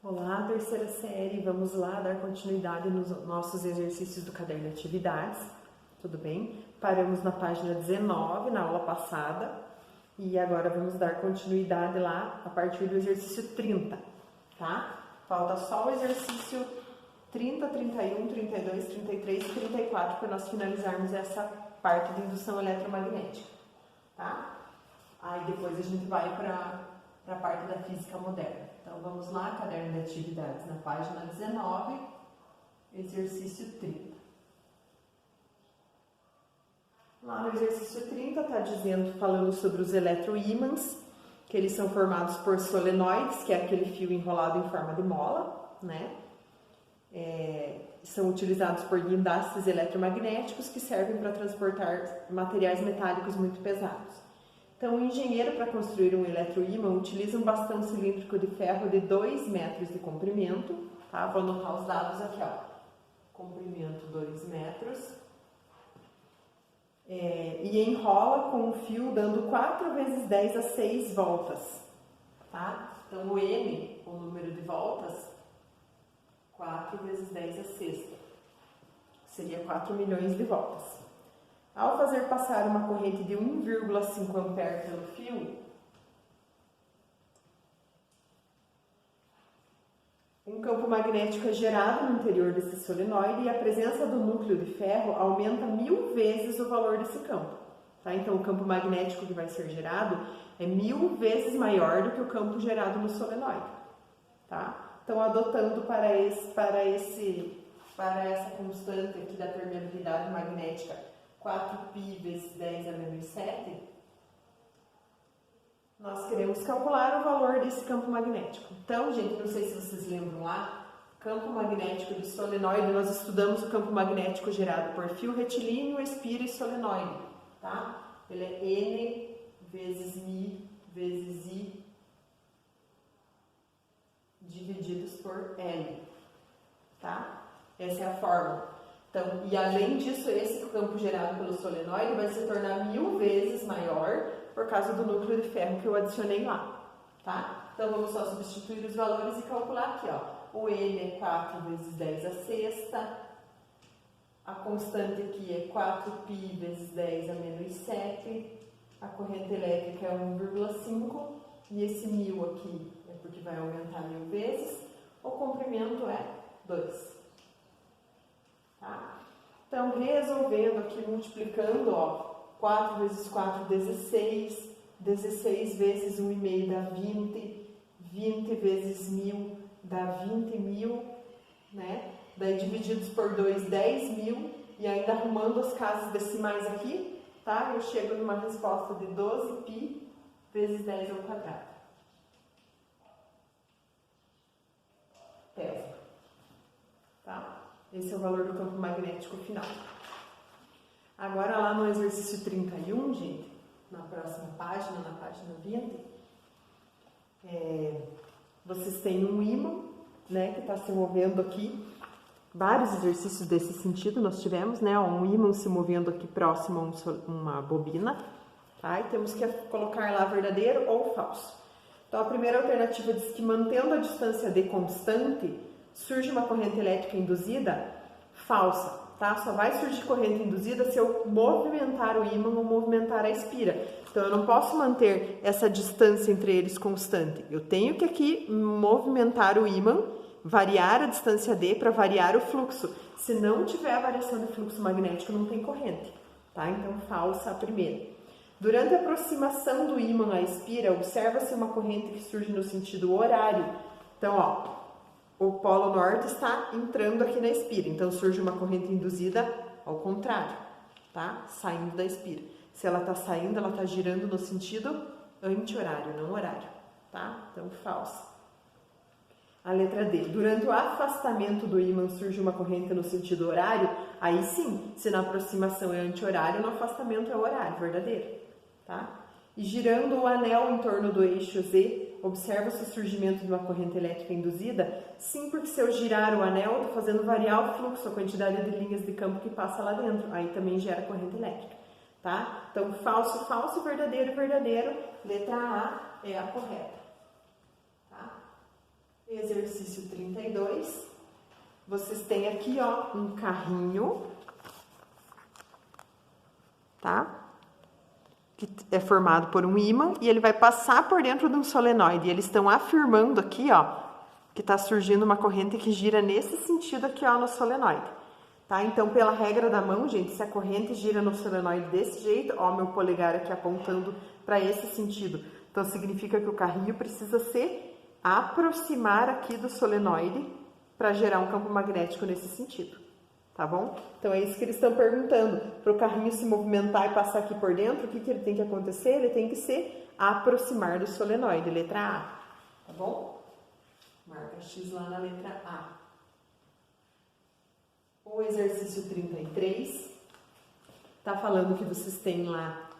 Olá, terceira série, vamos lá dar continuidade nos nossos exercícios do caderno de atividades, tudo bem? Paramos na página 19, na aula passada, e agora vamos dar continuidade lá a partir do exercício 30, tá? Falta só o exercício 30, 31, 32, 33 e 34 para nós finalizarmos essa parte de indução eletromagnética, tá? Aí depois a gente vai para a parte da física moderna. Então vamos lá, caderno de atividades, na página 19, exercício 30. Lá no exercício 30 está falando sobre os eletroímãs, que eles são formados por solenoides, que é aquele fio enrolado em forma de mola, né? São utilizados por guindastes eletromagnéticos que servem para transportar materiais metálicos muito pesados. Então, o engenheiro, para construir um eletroímã, utiliza um bastão cilíndrico de ferro de 2 metros de comprimento, tá? Vou anotar os dados aqui, ó. Comprimento 2 metros. E enrola com um fio dando 4 vezes 10 a 6 voltas, tá? Então, o M, o número de voltas, 4 vezes 10 a sexta, seria 4 milhões de voltas. Ao fazer passar uma corrente de 1,5 ampere pelo fio, um campo magnético é gerado no interior desse solenoide e a presença do núcleo de ferro aumenta 1000 vezes o valor desse campo. Tá? Então, o campo magnético que vai ser gerado é 1000 vezes maior do que o campo gerado no solenoide. Tá? Então, adotando para essa constante aqui da permeabilidade magnética 4π vezes 10 a menos 7, nós queremos calcular o valor desse campo magnético. Então, gente, não sei se vocês lembram lá, campo magnético de solenoide, nós estudamos o campo magnético gerado por fio retilíneo, espira e solenoide, tá? Ele é N vezes μ vezes I divididos por L, tá? Essa é a fórmula. Então, e além disso, esse campo gerado pelo solenoide vai se tornar 1000 vezes maior por causa do núcleo de ferro que eu adicionei lá, tá? Então, vamos só substituir os valores e calcular aqui, ó. O N é 4 vezes 10 a sexta, a constante aqui é 4π vezes 10 a menos 7, a corrente elétrica é 1,5 e esse 1000 aqui é porque vai aumentar 1000 vezes, o comprimento é 2. Tá? Então, resolvendo aqui, multiplicando, ó, 4 vezes 4, 16, 16 vezes 1,5 dá 20, 20 vezes 1000 dá 20.000, né? Daí divididos por 2, 10.000, e ainda arrumando as casas decimais aqui, tá? Eu chego numa resposta de 12π vezes 10 ao quadrado. Tesla. Tá? Esse é o valor do campo magnético final. Agora lá no exercício 31, gente, na próxima página, na página 20, vocês têm um ímã, né, que está se movendo aqui. Vários exercícios desse sentido nós tivemos, né, um ímã se movendo aqui próximo a uma bobina, tá? E temos que colocar lá verdadeiro ou falso. Então a primeira alternativa diz que mantendo a distância D constante, surge uma corrente elétrica induzida? Falsa, tá? Só vai surgir corrente induzida se eu movimentar o ímã ou movimentar a espira. Então, eu não posso manter essa distância entre eles constante. Eu tenho que aqui movimentar o ímã, variar a distância D para variar o fluxo. Se não tiver a variação de fluxo magnético, não tem corrente, tá? Então, falsa a primeira. Durante a aproximação do ímã à espira, observa-se uma corrente que surge no sentido horário. Então, ó, o polo norte está entrando aqui na espira, então surge uma corrente induzida ao contrário, tá? Saindo da espira. Se ela está saindo, ela está girando no sentido anti-horário, não horário, tá? Então, falsa. A letra D. Durante o afastamento do ímã surge uma corrente no sentido horário, aí sim, se na aproximação é anti-horário, no afastamento é horário, verdadeiro, tá? E girando o anel em torno do eixo Z, observa-se o surgimento de uma corrente elétrica induzida? Sim, porque se eu girar o anel, eu estou fazendo variar o fluxo, a quantidade de linhas de campo que passa lá dentro. Aí também gera corrente elétrica, tá? Então, falso, falso, verdadeiro, verdadeiro. Letra A é a correta. Tá? Exercício exercício 32, vocês têm aqui, ó, um carrinho, tá? Que é formado por um ímã e ele vai passar por dentro de um solenoide. E eles estão afirmando aqui, ó, que está surgindo uma corrente que gira nesse sentido aqui, ó, no solenoide. Tá? Então, pela regra da mão, gente, se a corrente gira no solenoide desse jeito, ó, meu polegar aqui apontando para esse sentido. Então, significa que o carrinho precisa se aproximar aqui do solenoide para gerar um campo magnético nesse sentido, tá bom? Então, é isso que eles estão perguntando. Para o carrinho se movimentar e passar aqui por dentro, o que ele tem que acontecer? Ele tem que se aproximar do solenoide, letra A, tá bom? Marca X lá na letra A. O exercício 33 tá falando que vocês têm lá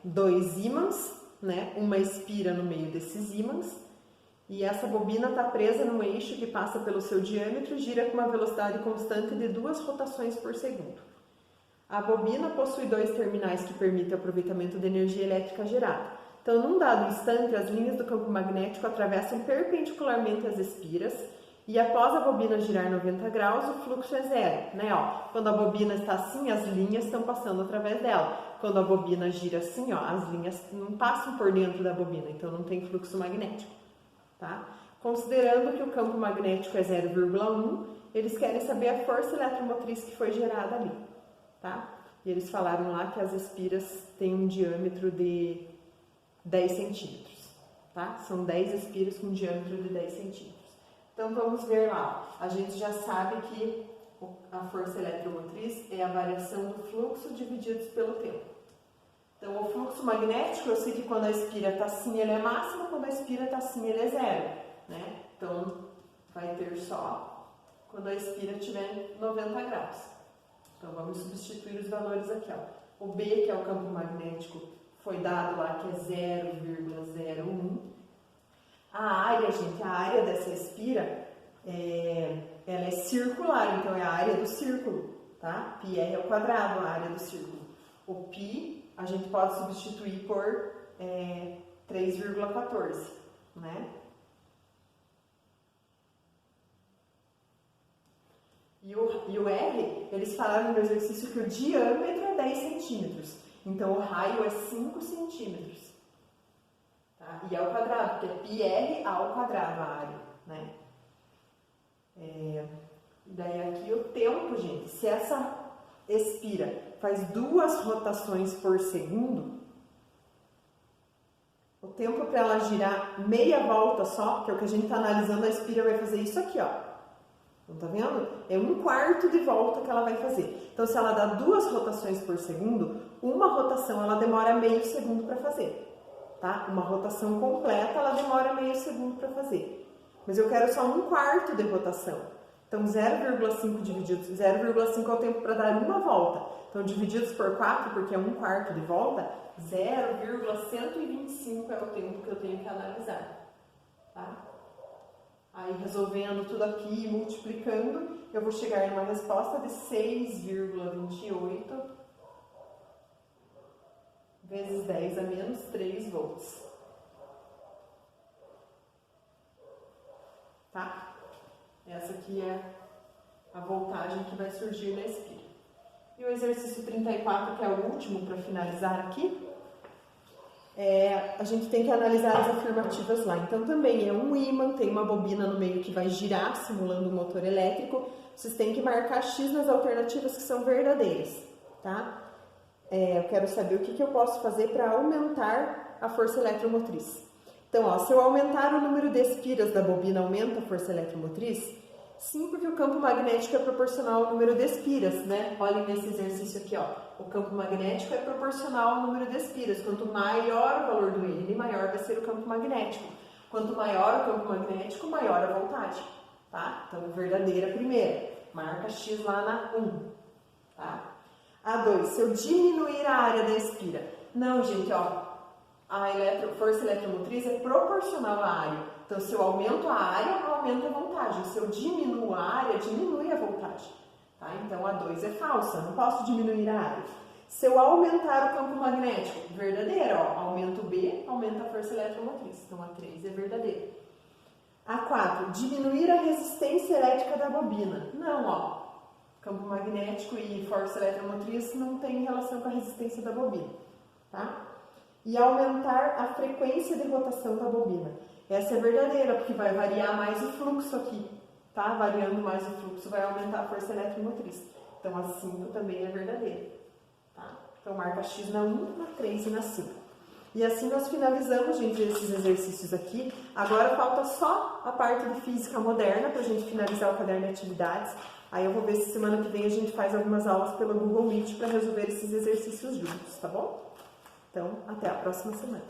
2 ímãs, né? Uma espira no meio desses ímãs. E essa bobina está presa num eixo que passa pelo seu diâmetro e gira com uma velocidade constante de 2 rotações por segundo. A bobina possui 2 terminais que permitem o aproveitamento de energia elétrica gerada. Então, num dado instante, as linhas do campo magnético atravessam perpendicularmente as espiras e após a bobina girar 90 graus, o fluxo é zero, né? Ó, quando a bobina está assim, as linhas estão passando através dela. Quando a bobina gira assim, ó, as linhas não passam por dentro da bobina, então não tem fluxo magnético. Tá? Considerando que o campo magnético é 0,1, eles querem saber a força eletromotriz que foi gerada ali. Tá? E eles falaram lá que as espiras têm um diâmetro de 10 centímetros. Tá? São 10 espiras com diâmetro de 10 centímetros. Então vamos ver lá. A gente já sabe que a força eletromotriz é a variação do fluxo divididos pelo tempo. Então, o fluxo magnético, eu sei que quando a espira está assim, ele é máximo, quando a espira está assim, ele é zero, né? Então, vai ter só quando a espira estiver 90 graus. Então, vamos substituir os valores aqui, ó. O B, que é o campo magnético, foi dado lá que é 0,01. A área, gente, a área dessa espira, ela é circular, então é a área do círculo, tá? Πr ao quadrado, a área do círculo. O π a gente pode substituir por 3,14, né? E o R, eles falaram no exercício que o diâmetro é 10 centímetros. Então, o raio é 5 centímetros. Tá? E ao quadrado, porque é πr ao quadrado a área, né? Daí aqui o tempo, gente, se essa espira faz 2 rotações por segundo, o tempo para ela girar meia volta só, que é o que a gente está analisando, a espira vai fazer isso aqui, ó. Não tá vendo? É 1/4 de volta que ela vai fazer. Então, se ela dá 2 rotações por segundo, uma rotação ela demora meio segundo para fazer, tá? Uma rotação completa ela demora meio segundo para fazer. Mas eu quero só 1/4 de rotação. Então, 0,5 divididos, 0,5 é o tempo para dar uma volta. Então, divididos por 4, porque é 1/4 de volta, 0,125 é o tempo que eu tenho que analisar. Tá? Aí, resolvendo tudo aqui e multiplicando, eu vou chegar em uma resposta de 6,28 vezes 10 a menos 3 volts. Tá? Essa aqui é a voltagem que vai surgir na espira. E o exercício 34, que é o último para finalizar aqui, a gente tem que analisar as afirmativas lá. Então, também é um ímã, tem uma bobina no meio que vai girar, simulando um motor elétrico. Vocês têm que marcar X nas alternativas que são verdadeiras, tá? Eu quero saber o que eu posso fazer para aumentar a força eletromotriz. Então, ó, se eu aumentar o número de espiras da bobina, aumenta a força eletromotriz? Sim, porque o campo magnético é proporcional ao número de espiras, né? Olhem nesse exercício aqui, ó. O campo magnético é proporcional ao número de espiras. Quanto maior o valor do N, maior vai ser o campo magnético. Quanto maior o campo magnético, maior a voltagem, tá? Então, verdadeira primeira. Marca X lá na 1, tá? A2, se eu diminuir a área da espira. Não, gente, ó. A força eletromotriz é proporcional à área. Então, se eu aumento a área, aumenta a voltagem. Se eu diminuo a área, diminui a voltagem. Tá? Então, a 2 é falsa, eu não posso diminuir a área. Se eu aumentar o campo magnético, verdadeira, ó, aumento B, aumenta a força eletromotriz. Então, a 3 é verdadeira. A 4, diminuir a resistência elétrica da bobina. Não, ó. Campo magnético e força eletromotriz não tem relação com a resistência da bobina, tá? E aumentar a frequência de rotação da bobina. Essa é verdadeira, porque vai variar mais o fluxo aqui, tá? Variando mais o fluxo vai aumentar a força eletromotriz. Então, a 5 também é verdadeira, tá? Então, marca X na 1, na 3 e na 5. E assim nós finalizamos, gente, esses exercícios aqui. Agora falta só a parte de física moderna para a gente finalizar o caderno de atividades. Aí eu vou ver se semana que vem a gente faz algumas aulas pelo Google Meet para resolver esses exercícios juntos, tá bom? Então, até a próxima semana.